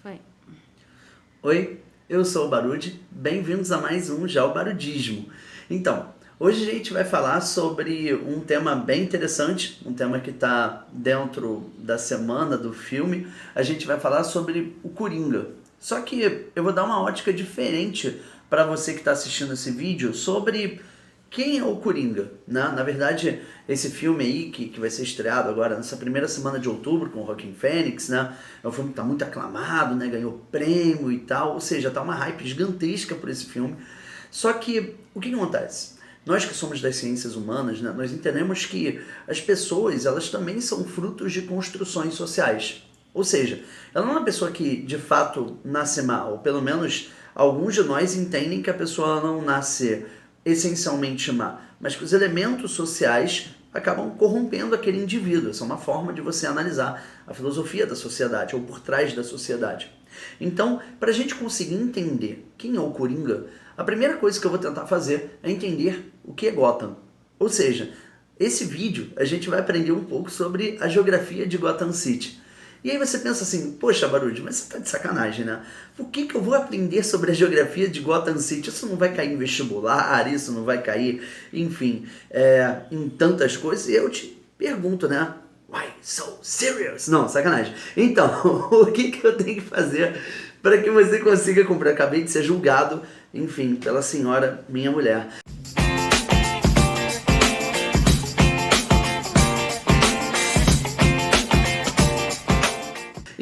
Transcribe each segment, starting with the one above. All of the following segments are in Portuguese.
Foi. Oi, eu sou o Barude, bem-vindos a mais um Já o Barudismo. Então, hoje a gente vai falar sobre um tema bem interessante, um tema que está dentro da semana do filme. A gente vai falar sobre o Coringa. Só que eu vou dar uma ótica diferente para você que está assistindo esse vídeo sobre quem é o Coringa, né? Na verdade, esse filme aí que vai ser estreado agora nessa primeira semana de outubro com o Joaquin Phoenix, né? É um filme que está muito aclamado, né? Ganhou prêmio e tal, ou seja, tá uma hype gigantesca por esse filme. Só que o que acontece? Nós que somos das ciências humanas, né? Nós entendemos que as pessoas, elas também são frutos de construções sociais. Ou seja, ela não é uma pessoa que de fato nasce má, ou pelo menos alguns de nós entendem que a pessoa não nasce essencialmente má, mas que os elementos sociais acabam corrompendo aquele indivíduo. Essa é uma forma de você analisar a filosofia da sociedade, ou por trás da sociedade. Então, para a gente conseguir entender quem é o Coringa, a primeira coisa que eu vou tentar fazer é entender o que é Gotham. Ou seja, esse vídeo a gente vai aprender um pouco sobre a geografia de Gotham City. E aí você pensa assim, poxa, Barude, mas você tá de sacanagem, né? Por que eu vou aprender sobre a geografia de Gotham City? Isso não vai cair em vestibular, isso não vai cair, enfim, em tantas coisas. E eu te pergunto, né? Why so serious? Não, sacanagem. Então, o que eu tenho que fazer para que você consiga comprar? Acabei de ser julgado, enfim, pela senhora, minha mulher.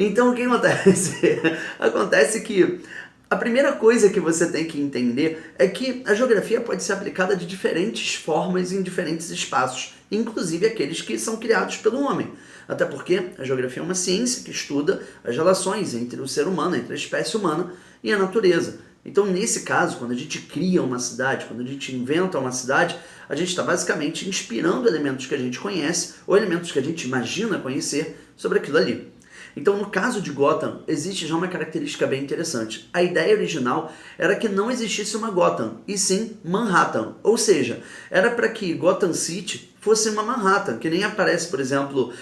Então o que acontece? Acontece que a primeira coisa que você tem que entender é que a geografia pode ser aplicada de diferentes formas em diferentes espaços, inclusive aqueles que são criados pelo homem. Até porque a geografia é uma ciência que estuda as relações entre o ser humano, entre a espécie humana e a natureza. Então, nesse caso, quando a gente cria uma cidade, quando a gente inventa uma cidade, a gente está basicamente inspirando elementos que a gente conhece ou elementos que a gente imagina conhecer sobre aquilo ali. Então, no caso de Gotham, existe já uma característica bem interessante. A ideia original era que não existisse uma Gotham, e sim Manhattan. Ou seja, era para que Gotham City fosse uma Manhattan, que nem aparece, por exemplo,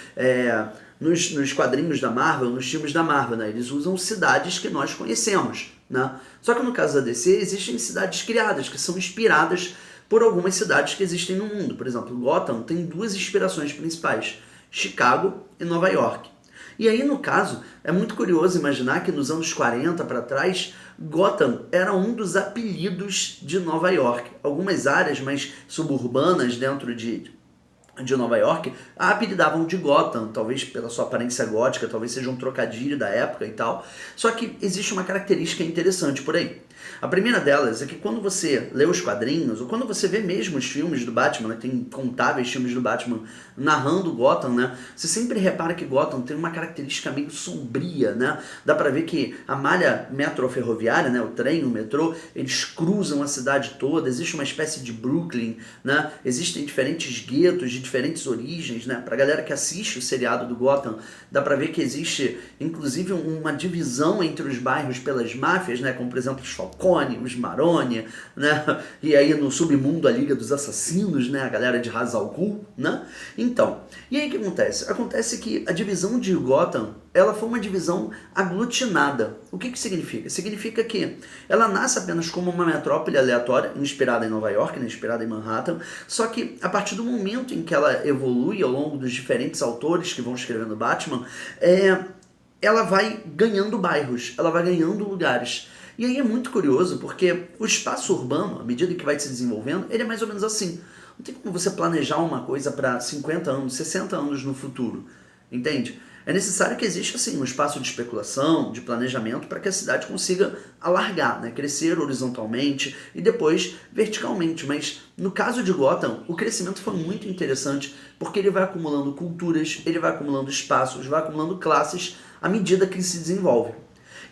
nos quadrinhos da Marvel, nos filmes da Marvel, né? Eles usam cidades que nós conhecemos, né? Só que no caso da DC, existem cidades criadas, que são inspiradas por algumas cidades que existem no mundo. Por exemplo, Gotham tem duas inspirações principais, Chicago e Nova York. E aí, no caso, é muito curioso imaginar que nos anos 40 para trás, Gotham era um dos apelidos de Nova York. Algumas áreas mais suburbanas dentro de Nova York a apelidavam de Gotham, talvez pela sua aparência gótica, talvez seja um trocadilho da época e tal. Só que existe uma característica interessante por aí. A primeira delas é que quando você lê os quadrinhos, ou quando você vê mesmo os filmes do Batman, né, tem incontáveis filmes do Batman narrando Gotham, né, você sempre repara que Gotham tem uma característica meio sombria, né? Dá pra ver que a malha metroferroviária, né, o trem, o metrô, eles cruzam a cidade toda, existe uma espécie de Brooklyn, né? Existem diferentes guetos de diferentes origens, né? Pra galera que assiste o seriado do Gotham, dá pra ver que existe, inclusive, uma divisão entre os bairros pelas máfias, né? Como, por exemplo, os Falcone, os Maroni, né? E aí no submundo a Liga dos Assassinos, né? A galera de Ra's al Ghul, né? Então, e aí o que acontece? Acontece que a divisão de Gotham, ela foi uma divisão aglutinada. O que significa? Significa que ela nasce apenas como uma metrópole aleatória, inspirada em Nova York, né? Inspirada em Manhattan, só que a partir do momento em que ela evolui ao longo dos diferentes autores que vão escrevendo Batman, ela vai ganhando bairros, ela vai ganhando lugares. E aí é muito curioso porque o espaço urbano, à medida que vai se desenvolvendo, ele é mais ou menos assim. Não tem como você planejar uma coisa para 50 anos, 60 anos no futuro, entende? É necessário que exista assim, um espaço de especulação, de planejamento, para que a cidade consiga alargar, né? Crescer horizontalmente e depois verticalmente. Mas no caso de Gotham, o crescimento foi muito interessante porque ele vai acumulando culturas, ele vai acumulando espaços, vai acumulando classes à medida que se desenvolve.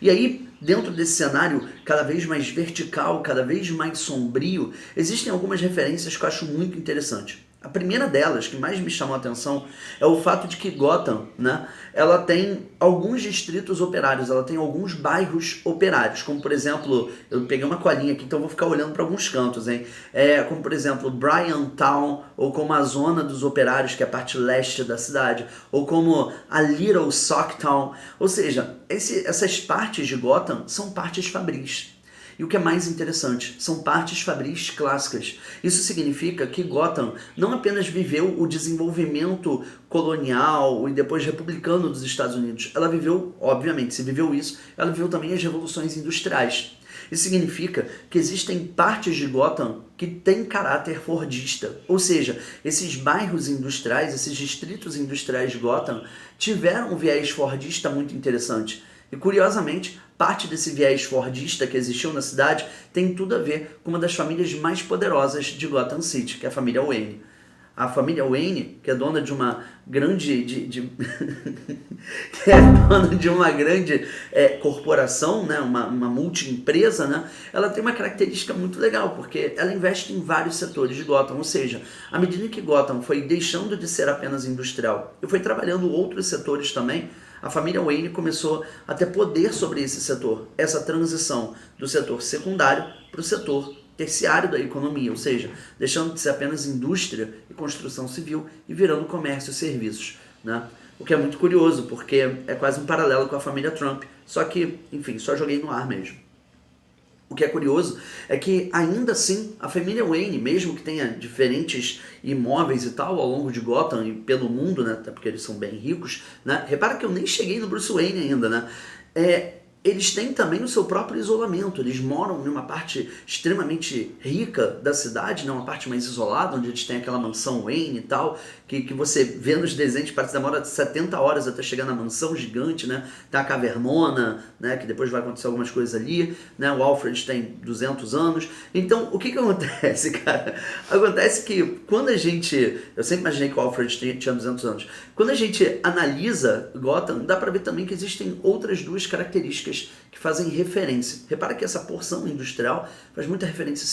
E aí, dentro desse cenário cada vez mais vertical, cada vez mais sombrio, existem algumas referências que eu acho muito interessante. A primeira delas, que mais me chamou a atenção, é o fato de que Gotham, né, ela tem alguns distritos operários, ela tem alguns bairros operários, como por exemplo, eu peguei uma colinha aqui, então eu vou ficar olhando para alguns cantos, hein? Como por exemplo, Bryantown, ou como a Zona dos Operários, que é a parte leste da cidade, ou como a Little Socktown, ou seja, essas partes de Gotham são partes fabris. E o que é mais interessante, são partes fabris clássicas. Isso significa que Gotham não apenas viveu o desenvolvimento colonial e depois republicano dos Estados Unidos, ela viveu, obviamente, se viveu isso, ela viveu também as revoluções industriais. Isso significa que existem partes de Gotham que têm caráter fordista, ou seja, esses bairros industriais, esses distritos industriais de Gotham tiveram um viés fordista muito interessante. E curiosamente, parte desse viés fordista que existiu na cidade tem tudo a ver com uma das famílias mais poderosas de Gotham City, que é a família Wayne. A família Wayne, que é dona de uma grande que é dona de uma grande corporação, né, uma multiempresa, né, ela tem uma característica muito legal, porque ela investe em vários setores de Gotham, ou seja, à medida que Gotham foi deixando de ser apenas industrial e foi trabalhando outros setores também, a família Wayne começou a ter poder sobre esse setor, essa transição do setor secundário para o setor terciário da economia, ou seja, deixando de ser apenas indústria e construção civil e virando comércio e serviços, né? O que é muito curioso, porque é quase um paralelo com a família Trump, só que, enfim, só joguei no ar mesmo. O que é curioso é que, ainda assim, a família Wayne, mesmo que tenha diferentes imóveis e tal ao longo de Gotham e pelo mundo, né, até porque eles são bem ricos, né, repara que eu nem cheguei no Bruce Wayne ainda, né, eles têm também o seu próprio isolamento, eles moram numa parte extremamente rica da cidade, né, uma parte mais isolada, onde eles têm aquela mansão Wayne e tal, que você vê nos desenhos, parece que demora 70 horas até chegar na mansão gigante, né, tem a cavernona, né, que depois vai acontecer algumas coisas ali, né, o Alfred tem 200 anos, então o que acontece, cara? Acontece que quando a gente, eu sempre imaginei que o Alfred tinha 200 anos, quando a gente analisa Gotham, dá pra ver também que existem outras duas características que fazem referência. Repara que essa porção industrial faz muita referência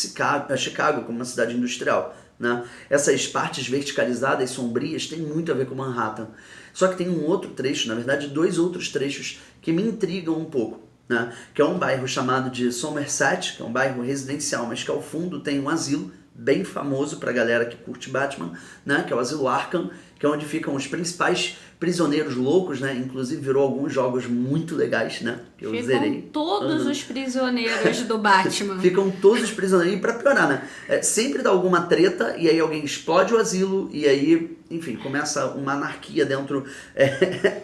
a Chicago como uma cidade industrial, né? Essas partes verticalizadas e sombrias têm muito a ver com Manhattan. Só que tem um outro trecho, na verdade dois outros trechos que me intrigam um pouco, né? Que é um bairro chamado de Somerset, que é um bairro residencial, mas que ao fundo tem um asilo bem famoso para a galera que curte Batman, né? Que é o Asilo Arkham, que é onde ficam os principais prisioneiros loucos, né? Inclusive virou alguns jogos muito legais, né? Que eu zerei. Ficam todos os prisioneiros do Batman. Ficam todos os prisioneiros. E pra piorar, né? Sempre dá alguma treta e aí alguém explode o asilo e aí, enfim, começa uma anarquia dentro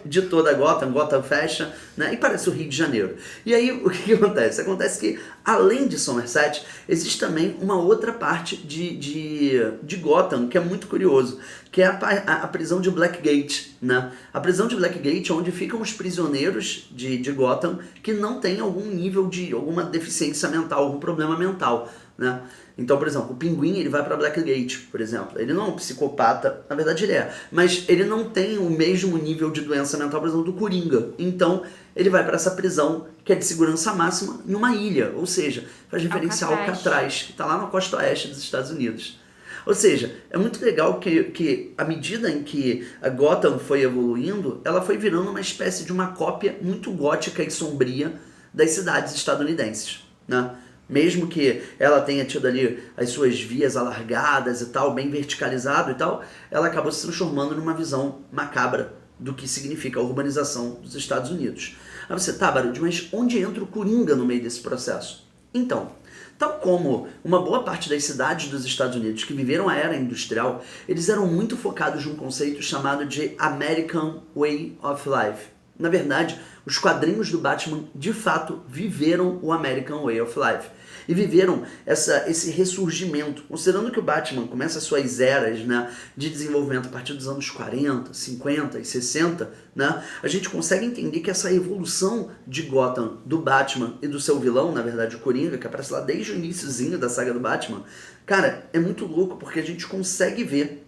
de toda Gotham fecha, né? E parece o Rio de Janeiro. E aí o que acontece? Acontece que, além de Somerset, existe também uma outra parte de Gotham que é muito curioso, que é a prisão de Blackgate, né? A prisão de Blackgate é onde ficam os prisioneiros de Gotham que não têm algum nível de alguma deficiência mental, algum problema mental, né? Então, por exemplo, o Pinguim, ele vai para Blackgate, por exemplo. Ele não é um psicopata, na verdade ele é, mas ele não tem o mesmo nível de doença mental, por exemplo, do Coringa. Então, ele vai para essa prisão que é de segurança máxima em uma ilha, ou seja, faz referência ao Alcatraz, que está lá na costa oeste dos Estados Unidos. Ou seja, é muito legal que à medida em que a Gotham foi evoluindo, ela foi virando uma espécie de uma cópia muito gótica e sombria das cidades estadunidenses, né? Mesmo que ela tenha tido ali as suas vias alargadas e tal, bem verticalizado e tal, ela acabou se transformando numa visão macabra do que significa a urbanização dos Estados Unidos. Aí você, tá, Barud, mas onde entra o Coringa no meio desse processo? Então, tal como uma boa parte das cidades dos Estados Unidos que viveram a era industrial, eles eram muito focados num conceito chamado de American Way of Life. Na verdade, os quadrinhos do Batman de fato viveram o American Way of Life. E viveram esse ressurgimento, considerando que o Batman começa suas eras, né, de desenvolvimento a partir dos anos 40, 50 e 60, né, a gente consegue entender que essa evolução de Gotham, do Batman e do seu vilão, na verdade o Coringa, que aparece lá desde o iniciozinho da saga do Batman, cara, é muito louco porque a gente consegue ver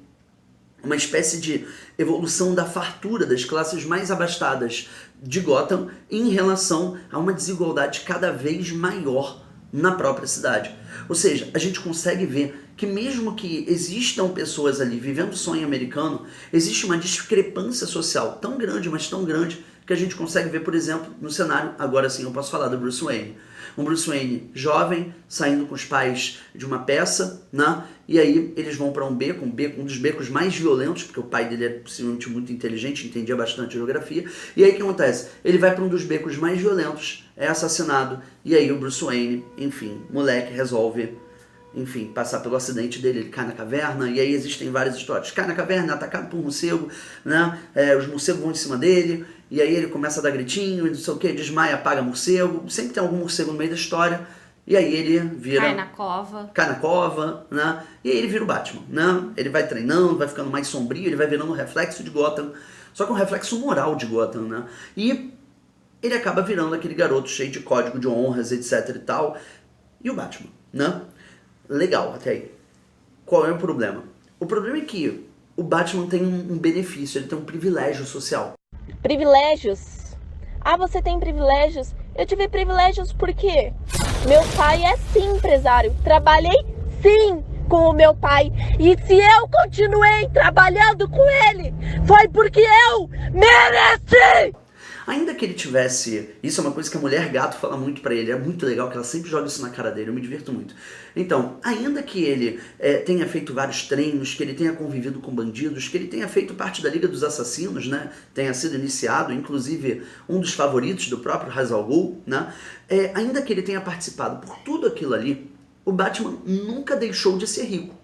uma espécie de evolução da fartura das classes mais abastadas de Gotham em relação a uma desigualdade cada vez maior na própria cidade. Ou seja, a gente consegue ver que mesmo que existam pessoas ali vivendo o sonho americano, existe uma discrepância social tão grande, mas tão grande, que a gente consegue ver, por exemplo, no cenário, agora sim eu posso falar do Bruce Wayne. Um Bruce Wayne jovem, saindo com os pais de uma peça, né? E aí eles vão para um beco, um dos becos mais violentos, porque o pai dele é possivelmente muito inteligente, entendia bastante geografia. E aí o que acontece? Ele vai para um dos becos mais violentos, é assassinado, e aí o Bruce Wayne, enfim, moleque, resolve, enfim, passar pelo acidente dele, ele cai na caverna, e aí existem várias histórias. Cai na caverna, é atacado por um morcego, né? Os morcegos vão em cima dele, e aí ele começa a dar gritinho, e não sei o que, desmaia, apaga morcego, sempre tem algum morcego no meio da história, e aí ele vira... Cai na cova. Cai na cova, né? E aí ele vira o Batman, né? Ele vai treinando, vai ficando mais sombrio, ele vai virando um reflexo de Gotham, só que um reflexo moral de Gotham, né? E ele acaba virando aquele garoto cheio de código de honras, etc e tal, e o Batman, né? Legal, até aí. Qual é o problema? O problema é que o Batman tem um benefício, ele tem um privilégio social. Privilégios? Ah, você tem privilégios? Eu tive privilégios porque meu pai é sim empresário. Trabalhei sim com o meu pai. E se eu continuei trabalhando com ele, foi porque eu mereci! Ainda que ele tivesse... Isso é uma coisa que a Mulher Gato fala muito pra ele. É muito legal que ela sempre joga isso na cara dele. Eu me divirto muito. Então, ainda que ele tenha feito vários treinos, que ele tenha convivido com bandidos, que ele tenha feito parte da Liga dos Assassinos, né? Tenha sido iniciado, inclusive um dos favoritos do próprio Ra's al Ghul, né? Ainda que ele tenha participado por tudo aquilo ali, o Batman nunca deixou de ser rico.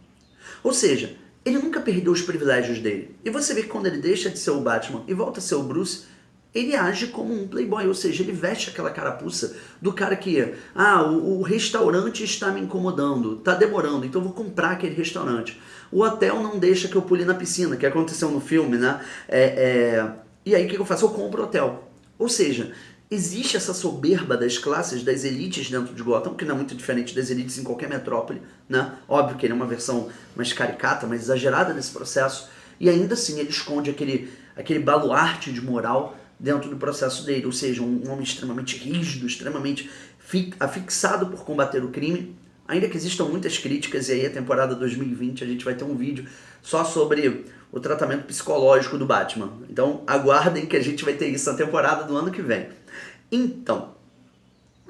Ou seja, ele nunca perdeu os privilégios dele. E você vê que quando ele deixa de ser o Batman e volta a ser o Bruce... ele age como um playboy, ou seja, ele veste aquela carapuça do cara que, o restaurante está me incomodando, está demorando, então eu vou comprar aquele restaurante. O hotel não deixa que eu pule na piscina, que aconteceu no filme, né? E aí o que eu faço? Eu compro o hotel. Ou seja, existe essa soberba das classes, das elites dentro de Gotham, que não é muito diferente das elites em qualquer metrópole, né? Óbvio que ele é uma versão mais caricata, mais exagerada nesse processo, e ainda assim ele esconde aquele baluarte de moral dentro do processo dele, ou seja, um homem extremamente rígido, extremamente afixado por combater o crime, ainda que existam muitas críticas, e aí a temporada 2020 a gente vai ter um vídeo só sobre o tratamento psicológico do Batman. Então aguardem que a gente vai ter isso na temporada do ano que vem. Então,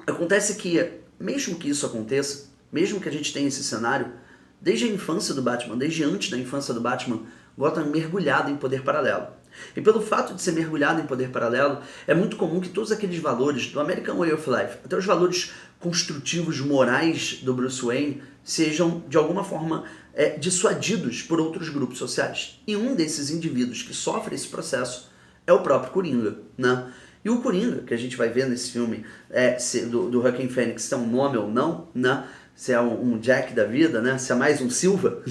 acontece que, mesmo que isso aconteça, mesmo que a gente tenha esse cenário, desde a infância do Batman, desde antes da infância do Batman, Gotham é mergulhado em poder paralelo. E pelo fato de ser mergulhado em poder paralelo, é muito comum que todos aqueles valores do American Way of Life, até os valores construtivos morais do Bruce Wayne, sejam de alguma forma dissuadidos por outros grupos sociais. E um desses indivíduos que sofre esse processo é o próprio Coringa, né? E o Coringa, que a gente vai ver nesse filme do Joaquin Phoenix, se é um nome ou não, né? Se é um Jack da vida, né? Se é mais um Silva.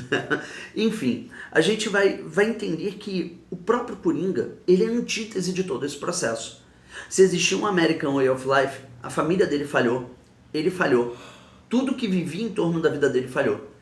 Enfim, a gente vai entender que o próprio Coringa, ele é a antítese de todo esse processo. Se existia um American Way of Life, a família dele falhou, ele falhou. Tudo que vivia em torno da vida dele falhou.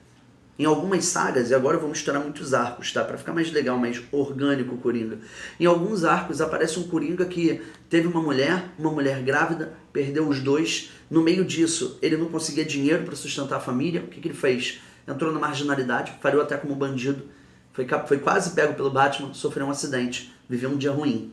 Em algumas sagas, e agora eu vou misturar muitos arcos, tá? Pra ficar mais legal, mais orgânico o Coringa. Em alguns arcos aparece um Coringa que teve uma mulher grávida, perdeu os dois. No meio disso, ele não conseguia dinheiro para sustentar a família. O que ele fez? Entrou na marginalidade, falhou até como bandido. Foi quase pego pelo Batman, sofreu um acidente, viveu um dia ruim.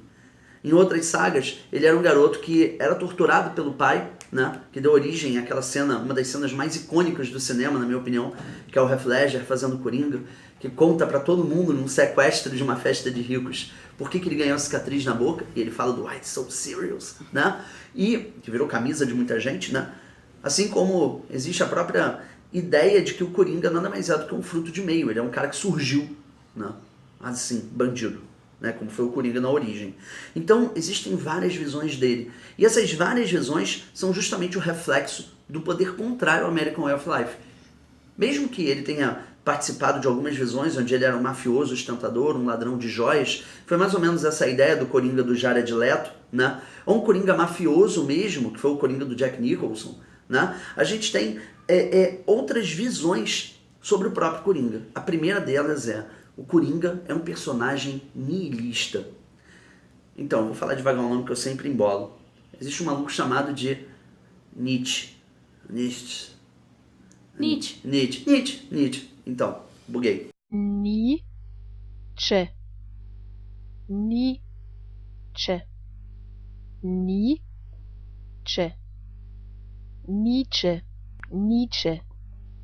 Em outras sagas, ele era um garoto que era torturado pelo pai, né? Que deu origem àquela cena, uma das cenas mais icônicas do cinema, na minha opinião, que é o Heath Ledger fazendo Coringa, que conta pra todo mundo num sequestro de uma festa de ricos por que ele ganhou a cicatriz na boca, e ele fala do "Why it's so serious", né? E que virou camisa de muita gente, né? Assim como existe a própria ideia de que o Coringa nada mais é do que um fruto de meio, ele é um cara que surgiu, né? Assim, bandido. Né, como foi o Coringa na origem. Então, existem várias visões dele. E essas várias visões são justamente o reflexo do poder contrário ao American Way of Life. Mesmo que ele tenha participado de algumas visões onde ele era um mafioso, ostentador, um ladrão de joias, foi mais ou menos essa ideia do Coringa do Jared Leto, né? Ou um Coringa mafioso mesmo, que foi o Coringa do Jack Nicholson, né? A gente tem outras visões sobre o próprio Coringa. A primeira delas o Coringa é um personagem nihilista. Então, vou falar devagar um nome que eu sempre embolo. Existe um maluco chamado de Nietzsche. Nietzsche. Nietzsche. Nietzsche. Então, buguei. Nietzsche. Nietzsche. Nietzsche. Nietzsche. Nietzsche.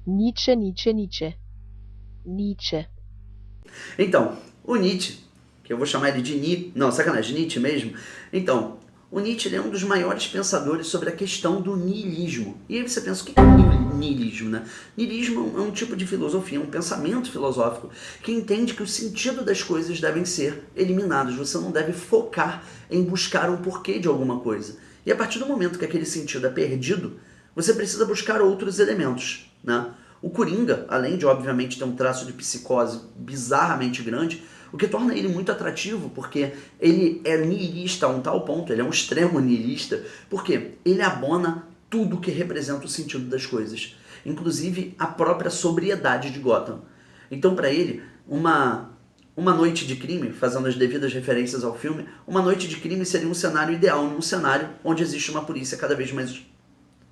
Nietzsche, Nietzsche, Nietzsche. Nietzsche. Então, o Nietzsche, que eu vou chamar ele de Nietzsche mesmo. Então, o Nietzsche ele é um dos maiores pensadores sobre a questão do niilismo. E aí você pensa, o que é niilismo, né? Niilismo é um tipo de filosofia, um pensamento filosófico que entende que o sentido das coisas devem ser eliminados. Você não deve focar em buscar um porquê de alguma coisa. E a partir do momento que aquele sentido é perdido, você precisa buscar outros elementos, né? O Coringa, além de obviamente ter um traço de psicose bizarramente grande, o que torna ele muito atrativo, porque ele é niilista a um tal ponto, ele é um extremo niilista, porque ele abona tudo que representa o sentido das coisas, inclusive a própria sobriedade de Gotham. Então, para ele, uma noite de crime, fazendo as devidas referências ao filme, uma noite de crime seria um cenário ideal, num cenário onde existe uma polícia cada vez mais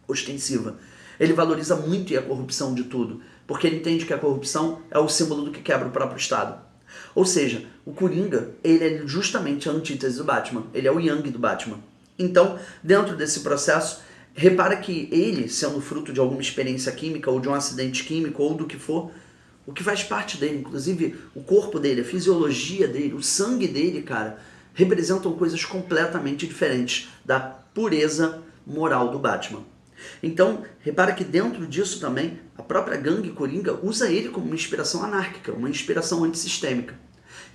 ostensiva. Ele valoriza muito a corrupção de tudo, porque ele entende que a corrupção é o símbolo do que quebra o próprio Estado. Ou seja, o Coringa, ele é justamente a antítese do Batman, ele é o Yang do Batman. Então, dentro desse processo, repara que ele, sendo fruto de alguma experiência química, ou de um acidente químico, ou do que for, o que faz parte dele, inclusive o corpo dele, a fisiologia dele, o sangue dele, cara, representam coisas completamente diferentes da pureza moral do Batman. Então, repara que dentro disso também, a própria gangue Coringa usa ele como uma inspiração anárquica, uma inspiração antissistêmica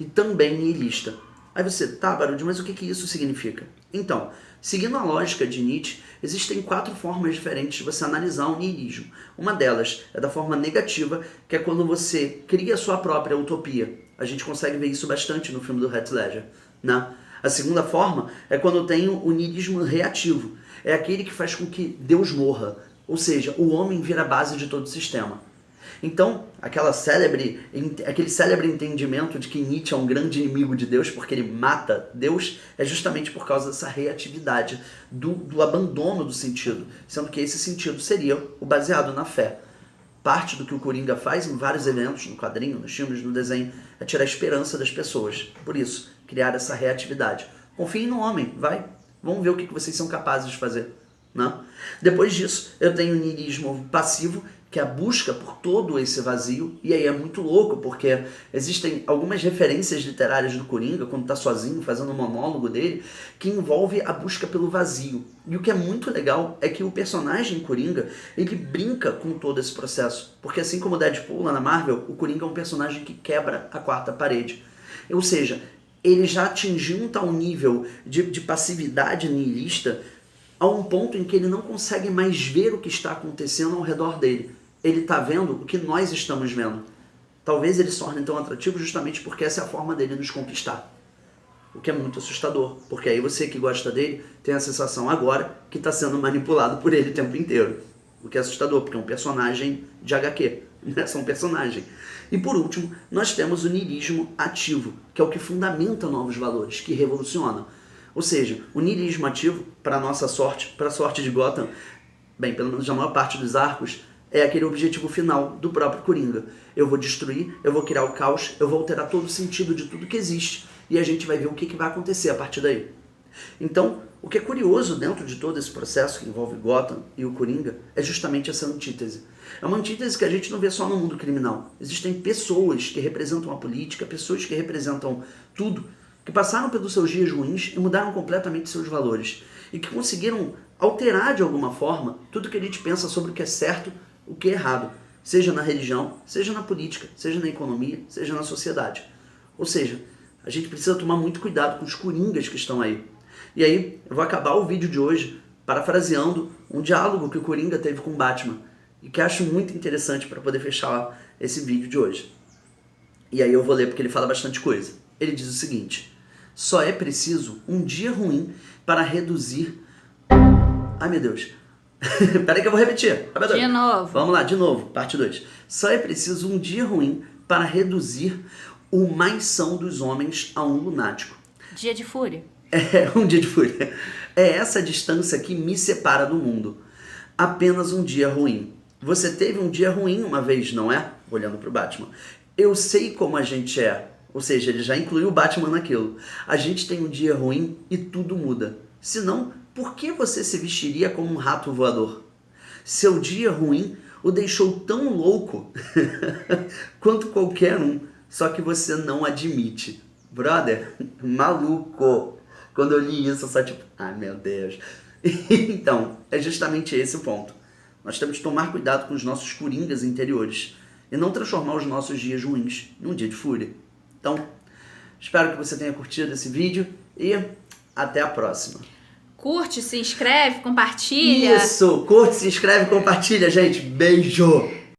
e também nihilista. Aí você, tá, Barudi, mas o que isso significa? Então, seguindo a lógica de Nietzsche, existem 4 formas diferentes de você analisar o nihilismo. Uma delas é da forma negativa, que é quando você cria a sua própria utopia. A gente consegue ver isso bastante no filme do Heath Ledger, né? A segunda forma é quando eu tenho o nihilismo reativo. É aquele que faz com que Deus morra, ou seja, o homem vira a base de todo o sistema. Então, aquele célebre entendimento de que Nietzsche é um grande inimigo de Deus porque ele mata Deus é justamente por causa dessa reatividade, do abandono do sentido, sendo que esse sentido seria o baseado na fé. Parte do que o Coringa faz em vários eventos, no quadrinho, nos filmes, no desenho, é tirar a esperança das pessoas. Por isso, criar essa reatividade. Confiem no homem, vai. Vamos ver o que vocês são capazes de fazer. Né? Depois disso, eu tenho o niilismo passivo, que é a busca por todo esse vazio, e aí é muito louco, porque existem algumas referências literárias do Coringa, quando está sozinho, fazendo o monólogo dele, que envolve a busca pelo vazio. E o que é muito legal é que o personagem Coringa, ele brinca com todo esse processo, porque assim como o Deadpool lá na Marvel, o Coringa é um personagem que quebra a quarta parede. Ou seja, ele já atingiu um tal nível de passividade nihilista a um ponto em que ele não consegue mais ver o que está acontecendo ao redor dele. Ele está vendo o que nós estamos vendo. Talvez ele se torne tão atrativo justamente porque essa é a forma dele nos conquistar. O que é muito assustador, porque aí você que gosta dele tem a sensação agora que está sendo manipulado por ele o tempo inteiro. O que é assustador, porque é um personagem de HQ, né? São um personagem. E por último, nós temos o niilismo ativo, que é o que fundamenta novos valores, que revoluciona. Ou seja, o niilismo ativo, para a nossa sorte, para a sorte de Gotham, bem, pelo menos a maior parte dos arcos, é aquele objetivo final do próprio Coringa. Eu vou destruir, eu vou criar o caos, eu vou alterar todo o sentido de tudo que existe, e a gente vai ver o que vai acontecer a partir daí. Então, o que é curioso dentro de todo esse processo que envolve Gotham e o Coringa é justamente essa antítese. É uma antítese que a gente não vê só no mundo criminal. Existem pessoas que representam a política, pessoas que representam tudo, que passaram pelos seus dias ruins e mudaram completamente seus valores. E que conseguiram alterar de alguma forma tudo que a gente pensa sobre o que é certo, o que é errado. Seja na religião, seja na política, seja na economia, seja na sociedade. Ou seja, a gente precisa tomar muito cuidado com os coringas que estão aí. E aí, eu vou acabar o vídeo de hoje parafraseando um diálogo que o Coringa teve com o Batman e que acho muito interessante para poder fechar esse vídeo de hoje. E aí eu vou ler porque ele fala bastante coisa. Ele diz o seguinte: só é preciso um dia ruim para reduzir... Ai, meu Deus. Peraí que eu vou repetir. De novo. Vamos lá, de novo, parte 2. Só é preciso um dia ruim para reduzir o mais são dos homens a um lunático. Dia de fúria. É um dia de fúria. É essa distância que me separa do mundo. apenas um dia ruim. Você teve um dia ruim uma vez, não é? Olhando pro Batman. Eu sei como a gente é. Ou seja, ele já incluiu o Batman naquilo. A gente tem um dia ruim e tudo muda. Senão, por que você se vestiria como um rato voador? Seu dia ruim o deixou tão louco quanto qualquer um, só que você não admite. Brother, maluco. Quando eu li isso, eu só tipo, ai meu Deus. Então, é justamente esse o ponto. Nós temos que tomar cuidado com os nossos coringas interiores e não transformar os nossos dias ruins num dia de fúria. Então, espero que você tenha curtido esse vídeo e até a próxima. Curte, se inscreve, compartilha. Isso, curte, se inscreve, compartilha, gente. Beijo!